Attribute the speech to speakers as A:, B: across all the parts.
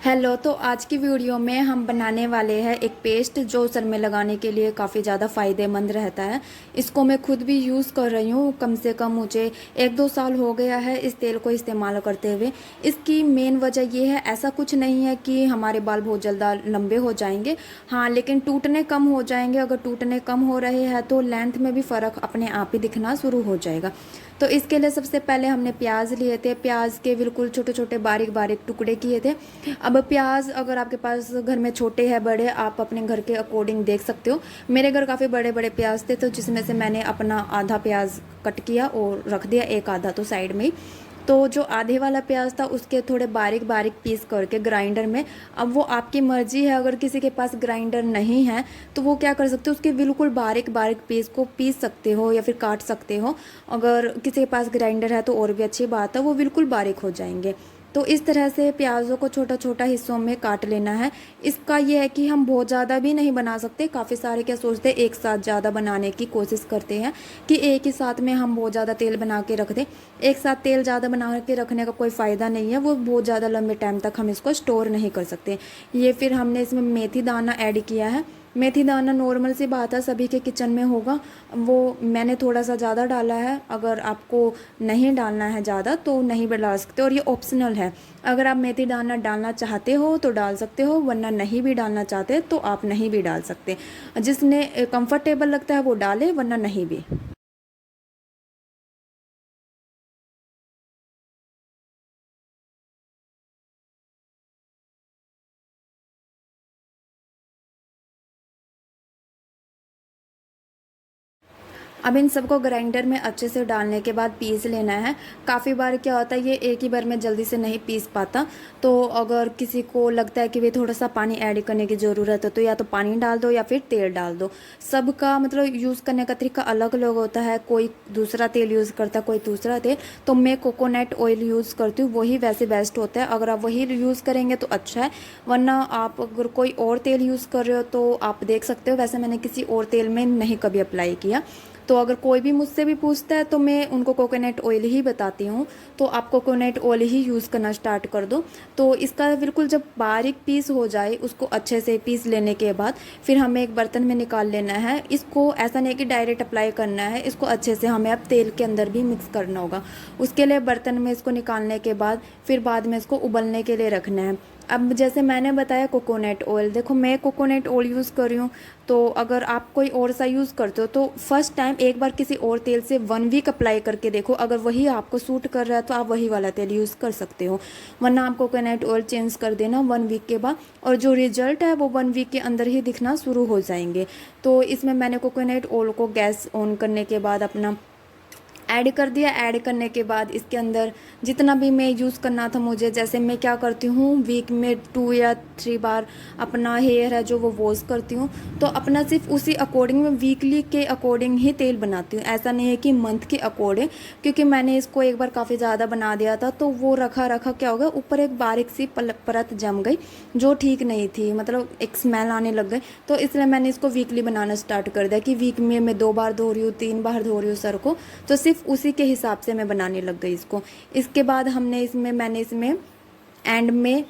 A: Hello. तो आज की वीडियो में हम बनाने वाले हैं एक पेस्ट जो सर में लगाने के लिए काफ़ी ज़्यादा फ़ायदेमंद रहता है। इसको मैं खुद भी यूज़ कर रही हूँ। कम से कम मुझे 1-2 साल हो गया है इस तेल को इस्तेमाल करते हुए। इसकी मेन वजह ये है, ऐसा कुछ नहीं है कि हमारे बाल बहुत जल्द लंबे हो जाएंगे, हाँ, लेकिन टूटने कम हो जाएंगे। अगर टूटने कम हो रहे हैं तो लेंथ में भी फ़र्क अपने आप ही दिखना शुरू हो जाएगा। तो इसके लिए सबसे पहले हमने प्याज लिए थे। प्याज के बिल्कुल छोटे छोटे बारीक बारीक टुकड़े किए थे। अब प्याज अगर आपके पास घर में छोटे हैं बड़े, आप अपने घर के अकॉर्डिंग देख सकते हो। मेरे घर काफ़ी बड़े बड़े प्याज थे, तो जिसमें से मैंने अपना आधा प्याज कट किया और रख दिया, एक आधा तो साइड में ही। तो जो आधे वाला प्याज था उसके थोड़े बारीक बारीक पीस करके ग्राइंडर में, अब वो आपकी मर्जी है, अगर किसी के पास ग्राइंडर नहीं है तो वो क्या कर सकते हो, उसके बिल्कुल बारीक बारीक पीस को पीस सकते हो या फिर काट सकते हो। अगर किसी के पास ग्राइंडर है तो और भी अच्छी बात है, वो बिल्कुल बारीक हो जाएंगे। तो इस तरह से प्याज़ों को छोटा छोटा हिस्सों में काट लेना है। इसका ये है कि हम बहुत ज़्यादा भी नहीं बना सकते। काफ़ी सारे क्या सोचते हैं, एक साथ ज़्यादा बनाने की कोशिश करते हैं कि एक ही साथ में हम बहुत ज़्यादा तेल बना के रख दें। एक साथ तेल ज़्यादा बना के रखने का कोई फ़ायदा नहीं है, वो बहुत ज़्यादा लंबे टाइम तक हम इसको स्टोर नहीं कर सकते। ये फिर हमने इसमें मेथी दाना ऐड किया है। मेथी दाना नॉर्मल सी बात है, सभी के किचन में होगा। वो मैंने थोड़ा सा ज़्यादा डाला है। अगर आपको नहीं डालना है ज़्यादा तो नहीं भी डाल सकते, और ये ऑप्शनल है। अगर आप मेथी दाना डालना चाहते हो तो डाल सकते हो, वरना नहीं भी डालना चाहते तो आप नहीं भी डाल सकते। जिसने कंफर्टेबल लगता है वो डाले, वरना नहीं भी। अब इन सबको ग्राइंडर में अच्छे से डालने के बाद पीस लेना है। काफ़ी बार क्या होता है, ये एक ही बार में जल्दी से नहीं पीस पाता। तो अगर किसी को लगता है कि वे थोड़ा सा पानी ऐड करने की ज़रूरत है तो या तो पानी डाल दो या फिर तेल डाल दो। सबका मतलब यूज़ करने का तरीका अलग अलग होता है। कोई दूसरा तेल यूज़ करता है, कोई दूसरा तेल। तो मैं कोकोनट ऑयल यूज़ करती हूँ, वही वैसे बेस्ट होता है। अगर आप वही यूज़ करेंगे तो अच्छा है, वरना आप अगर कोई और तेल यूज़ कर रहे हो तो आप देख सकते हो। वैसे मैंने किसी और तेल में नहीं कभी अप्लाई किया। तो अगर कोई भी मुझसे भी पूछता है तो मैं उनको कोकोनट ऑयल ही बताती हूँ। तो आप कोकोनट ऑयल ही यूज़ करना स्टार्ट कर दो। तो इसका बिल्कुल जब बारीक पीस हो जाए, उसको अच्छे से पीस लेने के बाद फिर हमें एक बर्तन में निकाल लेना है। इसको ऐसा नहीं कि डायरेक्ट अप्लाई करना है, इसको अच्छे से हमें अब तेल के अंदर भी मिक्स करना होगा। उसके लिए बर्तन में इसको निकालने के बाद फिर बाद में इसको उबलने के लिए रखना है। अब जैसे मैंने बताया कोकोनट ऑयल, देखो मैं कोकोनट ऑयल यूज़ कर रही हूँ। तो अगर आप कोई और सा यूज़ करते हो तो फर्स्ट टाइम एक बार किसी और तेल से 1 वीक अप्लाई करके देखो। अगर वही आपको सूट कर रहा है तो आप वही वाला तेल यूज़ कर सकते हो, वरना आप कोकोनट ऑयल चेंज कर देना 1 वीक के बाद। और जो रिजल्ट है वो 1 वीक के अंदर ही दिखना शुरू हो जाएंगे। तो इसमें मैंने कोकोनट ऑयल को गैस ऑन करने के बाद अपना ऐड कर दिया। ऐड करने के बाद इसके अंदर जितना भी मैं यूज़ करना था मुझे, जैसे मैं क्या करती हूँ वीक में 2 या 3 बार अपना हेयर है जो वो वॉश करती हूँ। तो अपना सिर्फ उसी अकॉर्डिंग में वीकली के अकॉर्डिंग ही तेल बनाती हूँ, ऐसा नहीं है कि मंथ के अकॉर्डिंग। क्योंकि मैंने इसको एक बार काफ़ी ज़्यादा बना दिया था तो वो रखा रखा क्या हो गया, ऊपर एक बारीक सी परत जम गई जो ठीक नहीं थी, मतलब एक स्मेल आने लग गई। तो इसलिए मैंने इसको वीकली बनाना स्टार्ट कर दिया कि वीक में मैं 2 बार धो रही हूँ, 3 बार धो रही हूँ सर को। तो सिर्फ उसी के हिसाब से मैं बनाने लग गई इसको। इसके बाद मैंने इसमें एंड में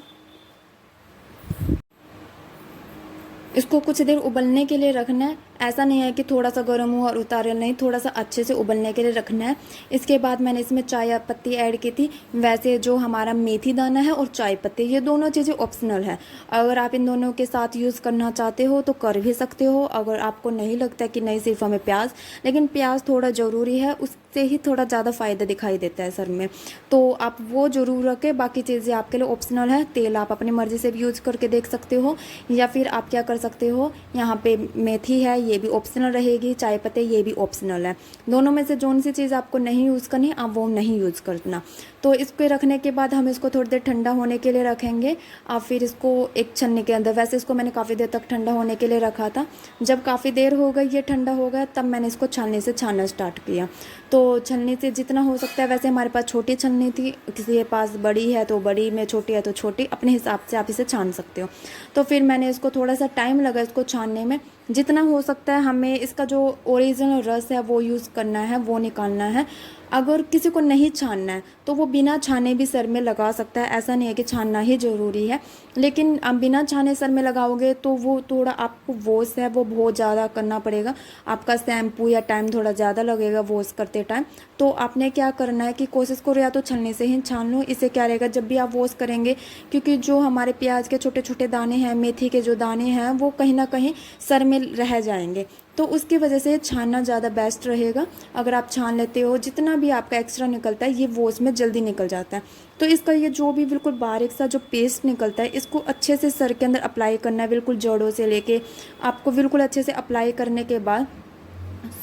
A: इसको कुछ देर उबलने के लिए रखना है। ऐसा नहीं है कि थोड़ा सा गर्म हुआ और उतारे, नहीं, थोड़ा सा अच्छे से उबलने के लिए रखना है। इसके बाद मैंने इसमें चाय पत्ती ऐड की थी। वैसे जो हमारा मेथी दाना है और चाय पत्ती, ये दोनों चीज़ें ऑप्शनल है। अगर आप इन दोनों के साथ यूज़ करना चाहते हो तो कर भी सकते हो। अगर आपको नहीं लगता कि नहीं सिर्फ हमें प्याज, लेकिन प्याज थोड़ा ज़रूरी है, उससे ही थोड़ा ज़्यादा फ़ायदा दिखाई देता है सर में। तो आप वो ज़रूर रखें, बाकी चीज़ें आपके लिए ऑप्शनल है। तेल आप अपनी मर्ज़ी से भी यूज़ करके देख सकते हो, या फिर आप क्या कर सकते हो, यहाँ पे मेथी है ये भी ऑप्शनल रहेगी, चाय पत्ते ये भी ऑप्शनल है। दोनों में से जोन सी चीज़ आपको नहीं यूज़ करनी आप वो नहीं यूज़ करना। तो इसको रखने के बाद हम इसको थोड़ी देर ठंडा होने के लिए रखेंगे। आप फिर इसको एक छन्नी के अंदर, वैसे इसको मैंने काफ़ी देर तक ठंडा होने के लिए रखा था। जब काफ़ी देर हो गई, ये ठंडा हो गया, तब मैंने इसको छानने से छानना स्टार्ट किया। तो छलनी से जितना हो सकता है, वैसे हमारे पास छोटी छलनी थी, किसी के पास बड़ी है तो बड़ी, में छोटी है तो छोटी, अपने हिसाब से आप इसे छान सकते हो। तो फिर मैंने इसको थोड़ा सा टाइम लगा इसको छानने में। जितना हो सकता है हमें इसका जो ओरिजिनल रस है वो यूज़ करना है, वो निकालना है। अगर किसी को नहीं छानना है तो वो बिना छाने भी सर में लगा सकता है, ऐसा नहीं है कि छानना ही ज़रूरी है। लेकिन आप बिना छाने सर में लगाओगे तो वो थोड़ा आपको वॉश है वो बहुत ज़्यादा करना पड़ेगा, आपका शैम्पू या टाइम थोड़ा ज़्यादा लगेगा वॉश करते टाइम। तो आपने क्या करना है कि कोशिश करो या तो छलनी से ही छान लो, इससे क्या रहेगा जब भी आप वॉश करेंगे, क्योंकि जो हमारे प्याज के छोटे छोटे दाने हैं, मेथी के जो दाने हैं, वो कहीं ना कहीं सर में रह जाएंगे, तो उसकी वजह से छानना ज़्यादा बेस्ट रहेगा। अगर आप छान लेते हो, जितना भी आपका एक्स्ट्रा निकलता है ये वॉश में जल्दी निकल जाता है। तो इसका ये जो भी बिल्कुल बारीक सा जो पेस्ट निकलता है, इसको अच्छे से सर के अंदर अप्लाई करना है, बिल्कुल जड़ों से लेके आपको बिल्कुल अच्छे से अप्लाई करने के बाद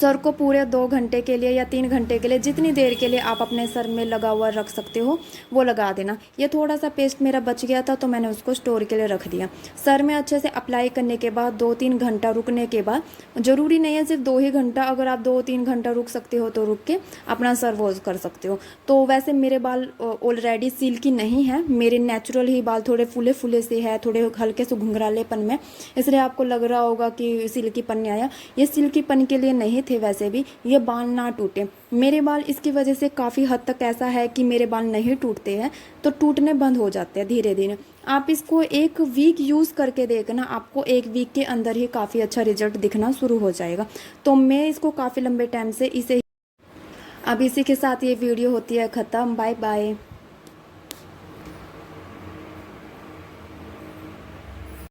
A: सर को पूरे 2 घंटे के लिए या 3 घंटे के लिए, जितनी देर के लिए आप अपने सर में लगा हुआ रख सकते हो वो लगा देना। ये थोड़ा सा पेस्ट मेरा बच गया था तो मैंने उसको स्टोर के लिए रख दिया। सर में अच्छे से अप्लाई करने के बाद 2-3 घंटा रुकने के बाद, ज़रूरी नहीं है सिर्फ 2 ही घंटा, अगर आप 2-3 घंटा रुक सकते हो तो रुक के अपना सर वॉश कर सकते हो। तो वैसे मेरे बाल ऑलरेडी सिल्की नहीं है, मेरे नेचुरल ही बाल थोड़े फूले फूले से है, थोड़े हल्के से घुंघरालेपन में, इसलिए आपको लग रहा होगा कि सिल्कीपन नहीं आया। ये सिल्कीपन के लिए नहीं थे, वैसे भी ये बाल ना टूटे। मेरे बाल इसकी वजह से काफ़ी हद तक ऐसा है कि मेरे बाल नहीं टूटते हैं, तो टूटने बंद हो जाते हैं धीरे धीरे। आप इसको 1 वीक यूज़ करके देखना, आपको 1 वीक के अंदर ही काफ़ी अच्छा रिजल्ट दिखना शुरू हो जाएगा। तो मैं इसको काफ़ी लंबे टाइम से इसे, अब इसी के साथ ये वीडियो होती है ख़त्म। Bye bye.